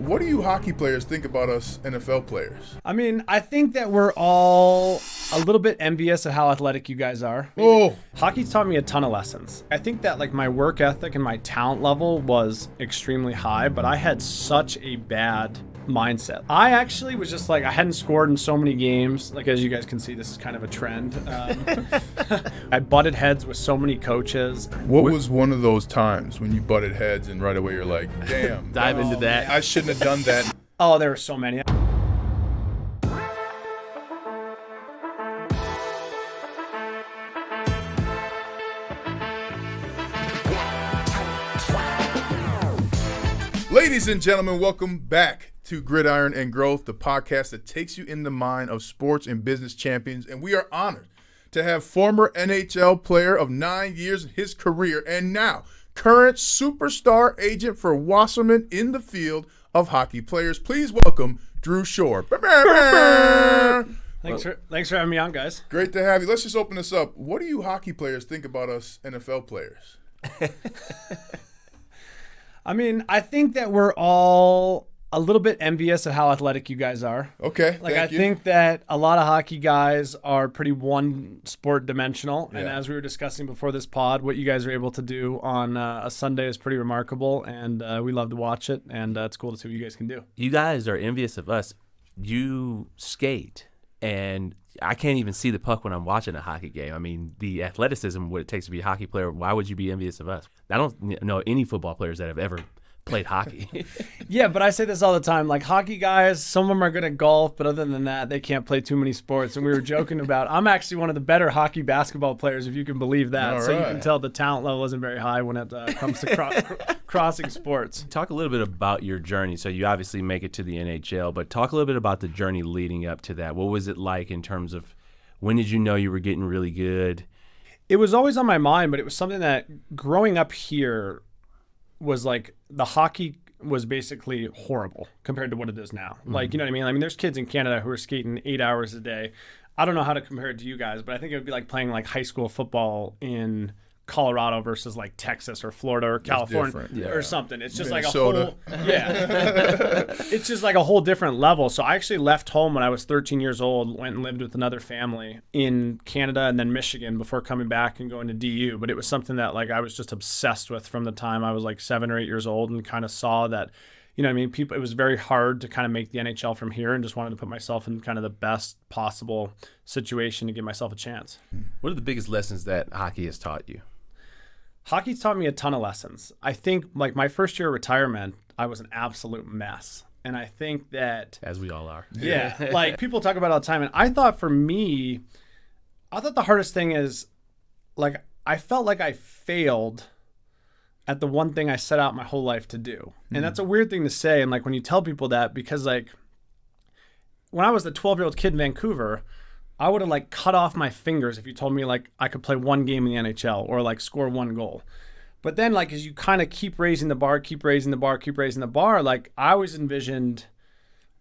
What do you hockey players think about us NFL players? I mean, I think that we're all a little bit envious of how athletic you guys are. Oh, Hockey's taught me a ton of lessons. I think that like my work ethic and my talent level was extremely high, but I had such a bad mindset. I actually was just like, I hadn't scored in so many games. Like, as you guys can see, this is kind of a trend. I butted heads with so many coaches. what was one of those times when you butted heads and right away you're like, damn. Dive into that. I shouldn't have done that. Oh, there were so many. Ladies and gentlemen, welcome back to Gridiron and Growth, the podcast that takes you in the mind of sports and business champions. And we are honored to have former NHL player of 9 years in his career and now current superstar agent for Wasserman in the field of hockey players. Please welcome Drew Shore. Thanks for having me on, guys. Great to have you. Let's just open this up. What do you hockey players think about us NFL players? I mean, I think that we're all a little bit envious of how athletic you guys are. Okay, Like, thank I you. think that a lot of hockey guys are pretty one sport dimensional. And Yeah. as we were discussing before this pod, what you guys are able to do on a Sunday is pretty remarkable. And we love to watch it. And it's cool to see what you guys can do. You guys are envious of us. You skate, and I can't even see the puck when I'm watching a hockey game. I mean, the athleticism, what it takes to be a hockey player, why would you be envious of us? I don't know any football players that have ever played hockey. Yeah, but I say this all the time. Like, hockey guys, some of them are good at golf, but other than that, they can't play too many sports. And we were joking about, I'm actually one of the better hockey basketball players, if you can believe that. All So you right. can tell the talent level isn't very high when it comes to crossing sports. Talk a little bit about your journey. So you obviously make it to the NHL, but talk a little bit about the journey leading up to that. What was it like in terms of when did you know you were getting really good? It was always on my mind, but it was something that growing up here was like the hockey was basically horrible compared to what it is now. Like, you know what I mean? I mean, there's kids in Canada who are skating 8 hours a day. I don't know how to compare it to you guys, but I think it would be like playing like high school football in Colorado versus like Texas or Florida or California different, or something. It's just Minnesota. like a whole, it's just like a whole different level. So I actually left home when I was 13 years old, went and lived with another family in Canada and then Michigan before coming back and going to DU. But it was something that like I was just obsessed with from the time I was like 7 or 8 years old, and kind of saw that, you know what I mean? People, it was very hard to kind of make the NHL from here, and just wanted to put myself in kind of the best possible situation to give myself a chance. What are the biggest lessons that hockey has taught you? Hockey's taught me a ton of lessons. I think like my first year of retirement, I was an absolute mess. And I think that, As we all are. yeah, like people talk about it all the time. And I thought for me, I thought the hardest thing is like, I felt like I failed at the one thing I set out my whole life to do. And that's a weird thing to say. And like when you tell people that, because like when I was the 12-year-old kid in Vancouver, I would have like cut off my fingers if you told me like I could play one game in the NHL or like score one goal. But then like as you kind of keep raising the bar, like I always envisioned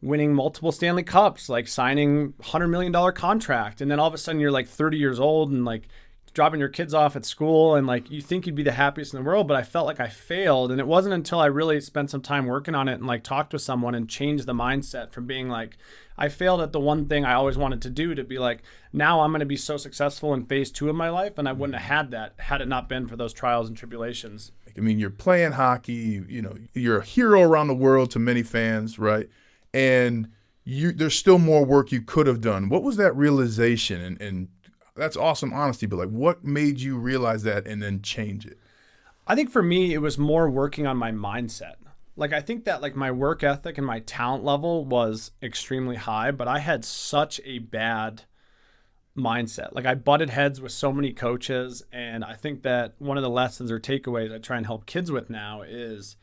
winning multiple Stanley Cups, like signing $100 million contract. And then all of a sudden you're like 30 years old and like dropping your kids off at school and like you think you'd be the happiest in the world, but I felt like I failed. And it wasn't until I really spent some time working on it and like talked with someone and changed the mindset from being like, I failed at the one thing I always wanted to do, to be like, now I'm going to be so successful in phase 2 of my life. And I wouldn't have had that had it not been for those trials and tribulations. I mean, you're playing hockey, you know, you're a hero around the world to many fans, right? And there's still more work you could have done. What was that realization? And that's awesome honesty, but like what made you realize that and then change it? I think for me, it was more working on my mindset. Like, I think that like my work ethic and my talent level was extremely high, but I had such a bad mindset. Like I butted heads with so many coaches. And I think that one of the lessons or takeaways I try and help kids with now is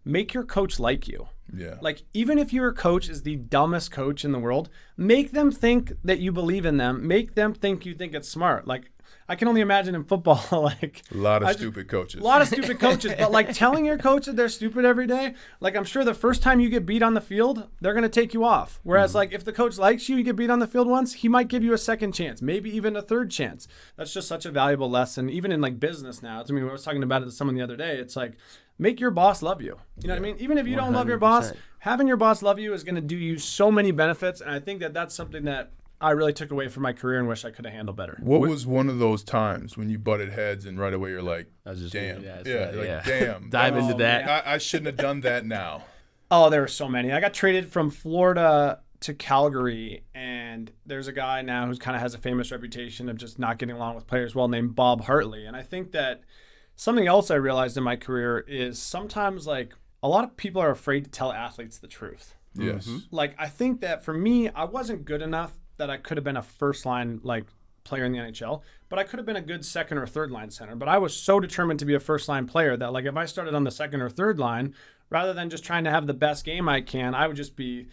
make your coach like you. Yeah. Like, even if your coach is the dumbest coach in the world, make them think that you believe in them. Make them think you think it's smart. Like, I can only imagine in football, like A lot of stupid coaches. a lot of stupid coaches, but like telling your coach that they're stupid every day, like I'm sure the first time you get beat on the field, they're going to take you off. Whereas like if the coach likes you, you get beat on the field once, he might give you a second chance, maybe even a third chance. That's just such a valuable lesson, even in like business now. I mean, I was talking about it to someone the other day. It's like, make your boss love you. You know what I mean? Even if you don't love your boss, having your boss love you is going to do you so many benefits, and I think that that's something that I really took away from my career and wish I could have handled better. What was one of those times when you butted heads and right away you're like, damn. Damn. Dive into that. I shouldn't have done that now. Oh, there were so many. I got traded from Florida to Calgary, and there's a guy now who kind of has a famous reputation of just not getting along with players well named Bob Hartley. And I think that something else I realized in my career is sometimes like a lot of people are afraid to tell athletes the truth. Yes. Like I think that for me, I wasn't good enough that I could have been a first line like player in the NHL, but I could have been a good second or third line center. But I was so determined to be a first line player that like if I started on the second or third line, rather than just trying to have the best game I can, I would just be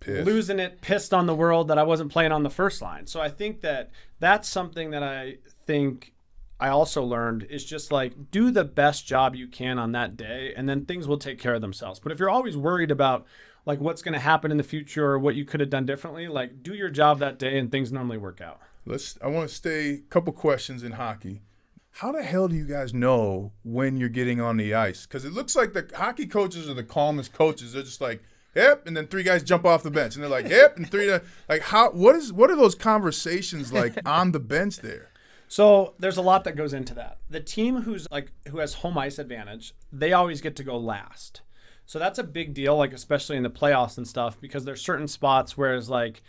losing it, pissed on the world that I wasn't playing on the first line. So I think that that's something that I think I also learned is just like do the best job you can on that day, and then things will take care of themselves. But if you're always worried about like what's going to happen in the future or what you could have done differently, like do your job that day and things normally work out. I want to stay a couple questions in hockey. How the hell do you guys know when you're getting on the ice? Because it looks like the hockey coaches are the calmest coaches. They're just like, yep, and then three guys jump off the bench, and they're like, yep, and three. Like, what are those conversations like on the bench there? So there's a lot that goes into that. The team who has home ice advantage, they always get to go last. So that's a big deal, like especially in the playoffs and stuff, because there's certain spots whereas like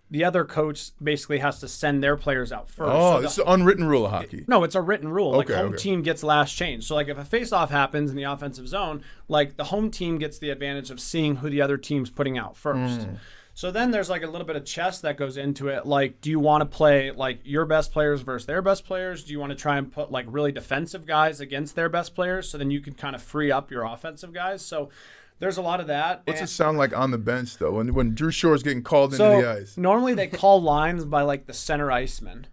the other coach basically has to send their players out first. Oh, this is an unwritten rule of hockey. No, it's a written rule. Okay, like home team gets last change. So like if a face-off happens in the offensive zone, like the home team gets the advantage of seeing who the other team's putting out first. So then there's like a little bit of chess that goes into it. Like, do you want to play like your best players versus their best players? Do you want to try and put like really defensive guys against their best players so then you can kind of free up your offensive guys? So there's a lot of that. What's it sound like on the bench, though, when Drew Shore's getting called into the ice? Normally they call lines by, like, the center iceman.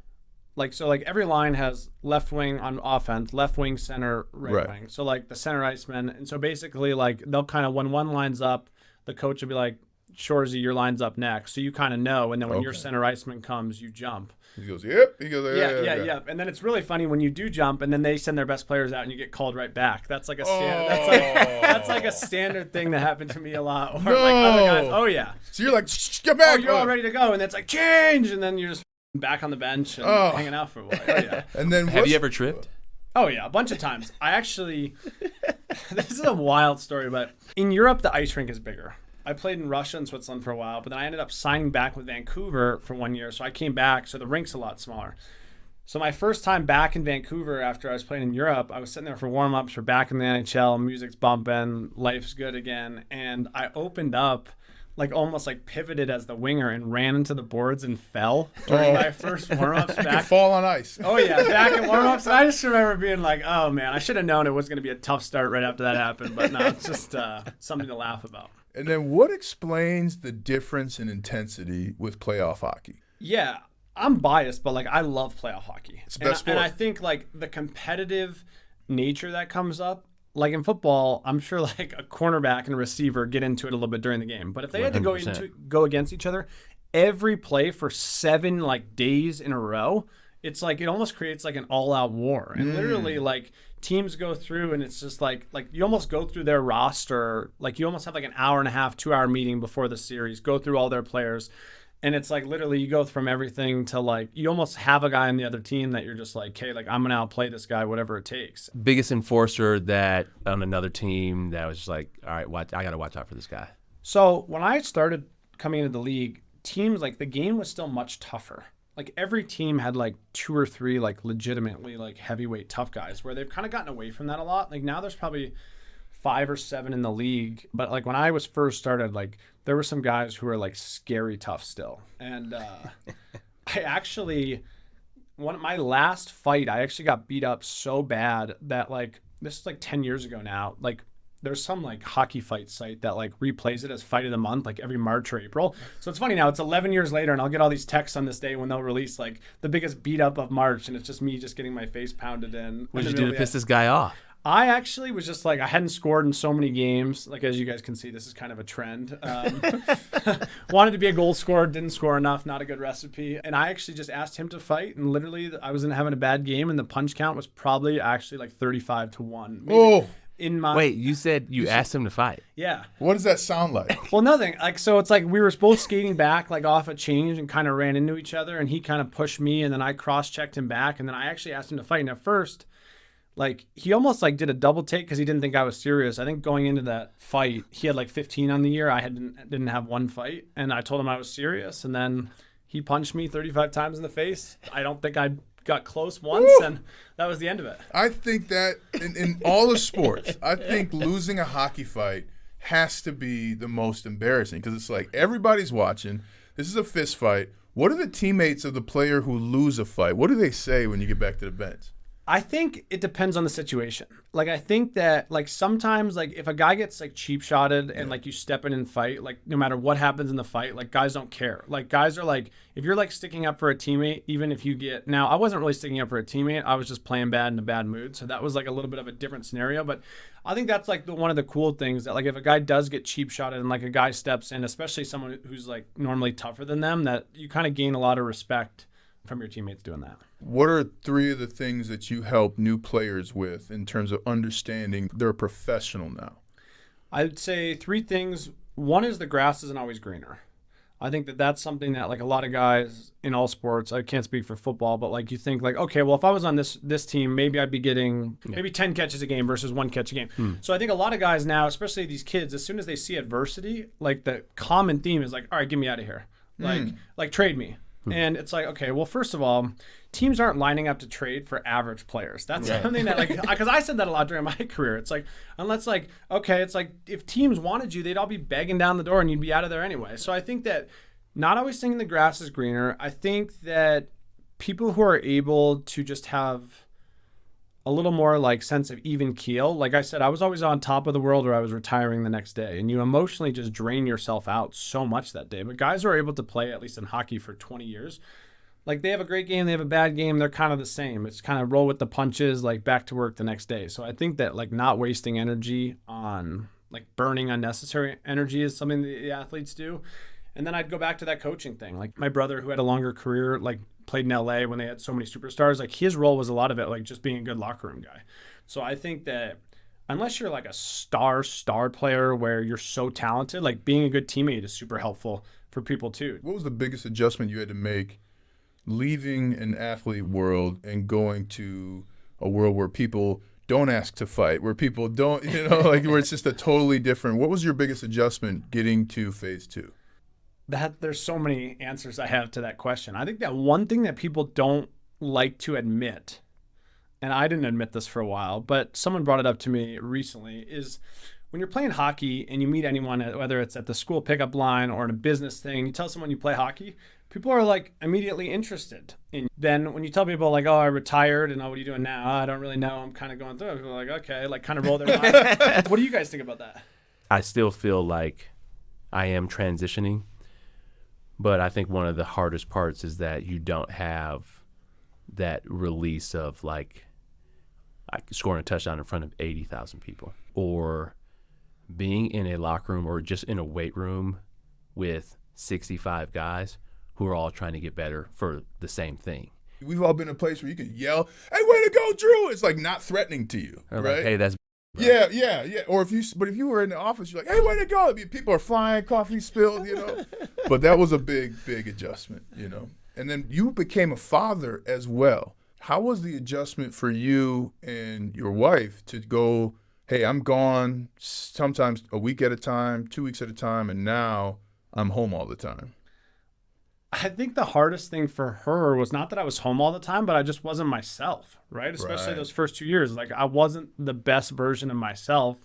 Like, so, like, every line has left wing on offense, left wing, center, right wing. So, like, the center iceman. And so, basically, like, they'll kind of, when one line's up, the coach will be like, Shorzy, your line's up next. So you kind of know. And then when your center iceman comes, you jump. He goes, yep. He goes, yeah. And then it's really funny when you do jump, and then they send their best players out, and you get called right back. That's like a that's like a standard thing that happened to me a lot. Or like other guys, oh yeah. So you're like, get back. Oh, you're all ready to go, and it's like change, and then you're just back on the bench and hanging out for a while. Oh yeah. And then have you ever tripped? Oh yeah, a bunch of times. I actually, this is a wild story, but in Europe the ice rink is bigger. I played in Russia and Switzerland for a while, but then I ended up signing back with Vancouver for 1 year. So I came back, so the rink's a lot smaller. So my first time back in Vancouver after I was playing in Europe, I was sitting there for warm-ups. We're back in the NHL, music's bumping, life's good again. And I opened up, like almost like pivoted as the winger and ran into the boards and fell during my first warm-ups back. You fall on ice. Oh, yeah, back in warm-ups. And I just remember being like, oh, man, I should have known it was going to be a tough start right after that happened. But no, it's just something to laugh about. And then what explains the difference in intensity with playoff hockey? Yeah, I'm biased, but like I love playoff hockey. It's the best sport. And I think like the competitive nature that comes up, like in football, I'm sure like a cornerback and a receiver get into it a little bit during the game. But if they had to go against each other every play for 7 like days in a row, it's like it almost creates like an all-out war. And literally like teams go through and it's just like you almost go through their roster. Like you almost have like an hour and a half, 2-hour meeting before the series, go through all their players. And it's like literally you go from everything to like you almost have a guy on the other team that you're just like, okay, like I'm going to outplay this guy, whatever it takes. Biggest enforcer that on another team that was just like, all right, I got to watch out for this guy. So when I started coming into the league, teams like the game was still much tougher. Like every team had like 2 or 3 like legitimately like heavyweight tough guys where they've kind of gotten away from that a lot. Like now there's probably 5 or 7 in the league. But like when I was first started, like there were some guys who were like scary tough still. And I actually, my last fight, I actually got beat up so bad that like, this is like 10 years ago now, like there's some like hockey fight site that like replays it as fight of the month, like every March or April. So it's funny now, it's 11 years later and I'll get all these texts on this day when they'll release like the biggest beat up of March. And it's just me just getting my face pounded in. What did you do to piss this guy off? I actually was just like, I hadn't scored in so many games. Like, as you guys can see, this is kind of a trend. Wanted to be a goal scorer, didn't score enough, not a good recipe. And I actually just asked him to fight. And literally, I wasn't having a bad game. And the punch count was probably actually like 35-1. Wait, you said you asked him to fight. Yeah. What does that sound like? Well, nothing. Like, so it's like we were both skating back, like off a change, and kind of ran into each other. And he kind of pushed me, and then I cross-checked him back, and then I actually asked him to fight. And at first, like, he almost like did a double take because he didn't think I was serious. I think going into that fight, he had like 15 on the year. I didn't have one fight, and I told him I was serious. And then he punched me 35 times in the face. I don't think I got close once, and that was the end of it. I think that in all the sports, I think losing a hockey fight has to be the most embarrassing because it's like everybody's watching. This is a fist fight. What are the teammates of the player who lose a fight? What do they say when you get back to the bench? I think it depends on the situation. Like, I think that, like, sometimes, like, if a guy gets, like, cheap shotted and, like, you step in and fight, like, no matter what happens in the fight, like, guys don't care. Like, guys are, like, if you're, like, sticking up for a teammate, even if you get – now, I wasn't really sticking up for a teammate. I was just playing bad in a bad mood. So that was, like, a little bit of a different scenario. But I think that's, like, one of the cool things that, like, if a guy does get cheap shotted and, like, a guy steps in, especially someone who's, like, normally tougher than them, that you kind of gain a lot of respect from your teammates doing that. What are 3 of the things that you help new players with in terms of understanding they're a professional now? I'd say 3 things. One is the grass isn't always greener. I think that that's something that, like, a lot of guys in all sports, I can't speak for football, but, like, you think, like, okay, well, if I was on this team, maybe I'd be getting maybe 10 catches a game versus 1 catch a game. So I think a lot of guys now, especially these kids, as soon as they see adversity, like, the common theme is like, all right, get me out of here. Like trade me. And it's like, okay, well, first of all, teams aren't lining up to trade for average players. That's something that, like, because I said that a lot during my career. It's like, unless, like, okay, it's like if teams wanted you, they'd all be begging down the door and you'd be out of there anyway. So I think that not always thinking the grass is greener. I think that people who are able to just have a little more, like, sense of even keel. Like I said, I was always on top of the world or I was retiring the next day. And you emotionally just drain yourself out so much that day. But guys who are able to play, at least in hockey, for 20 years, like, they have a great game, they have a bad game, they're kind of the same. It's kind of roll with the punches, like, back to work the next day. So I think that, like, not wasting energy on, like, burning unnecessary energy is something that the athletes do. And then I'd go back to that coaching thing. Like, my brother, who had a longer career, like, played in LA when they had so many superstars, like, his role was a lot of it, like, just being a good locker room guy. So I think that unless you're, like, a star player where you're so talented, like, being a good teammate is super helpful for people too. What was the biggest adjustment you had to make leaving an athlete world and going to a world where people don't ask to fight, where people don't, like, where it's just a totally different – what was your biggest adjustment getting to phase 2? That there's so many answers I have to that question. I think that one thing that people don't like to admit, and I didn't admit this for a while, but someone brought it up to me recently, is when you're playing hockey and you meet anyone, whether it's at the school pickup line or in a business thing, you tell someone you play hockey, people are, like, immediately interested. And then when you tell people, like, oh, I retired and, oh, what are you doing now? I don't really know. I'm kind of going through it. People are like, okay, like, kind of roll their eyes. What do you guys think about that? I still feel like I am transitioning. But I think one of the hardest parts is that you don't have that release of, like scoring a touchdown in front of 80,000 people, or being in a locker room or just in a weight room with 65 guys who are all trying to get better for the same thing. We've all been in a place where you can yell, "Hey, way to go, Drew!" It's like not threatening to you, Or right? like, hey, that's Yeah. Or if you were in the office, you're like, "Hey, way to go!" I mean, people are flying, coffee spilled, But that was a big adjustment, And then you became a father as well. How was the adjustment for you and your wife to go, hey, I'm gone sometimes a week at a time, 2 weeks at a time, and now I'm home all the time? I think the hardest thing for her was not that I was home all the time, but I just wasn't myself, right? Especially Right. those first 2 years. Like, I wasn't the best version of myself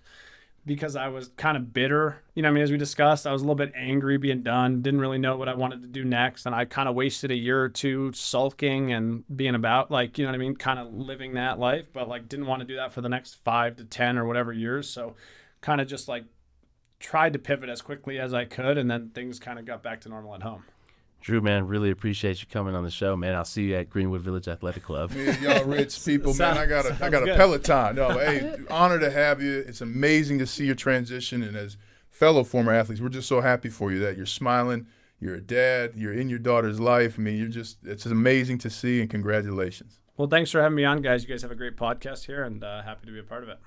because I was kind of bitter. As we discussed, I was a little bit angry being done, didn't really know what I wanted to do next. And I kind of wasted a year or two sulking and being about, like, kind of living that life, but, like, didn't want to do that for the next 5 to 10 or whatever years. So kind of just, like, tried to pivot as quickly as I could. And then things kind of got back to normal at home. Drew, man, really appreciate you coming on the show, man. I'll see you at Greenwood Village Athletic Club. Me and y'all rich people, man. I got a good. Peloton. No, hey, honor to have you. It's amazing to see your transition, and as fellow former athletes, we're just so happy for you that you're smiling, you're a dad, you're in your daughter's life. I mean, it's amazing to see, and congratulations. Well, thanks for having me on, guys. You guys have a great podcast here, and happy to be a part of it.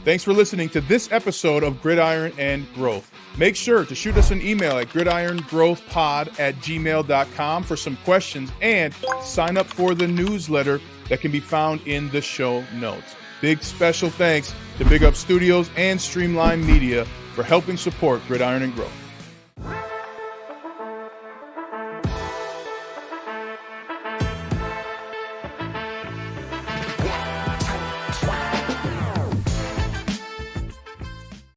Thanks for listening to this episode of Gridiron and Growth. Make sure to shoot us an email at gridirongrowthpod@gmail.com for some questions and sign up for the newsletter that can be found in the show notes. Big special thanks to Big Up Studios and Streamline Media for helping support Gridiron and Growth.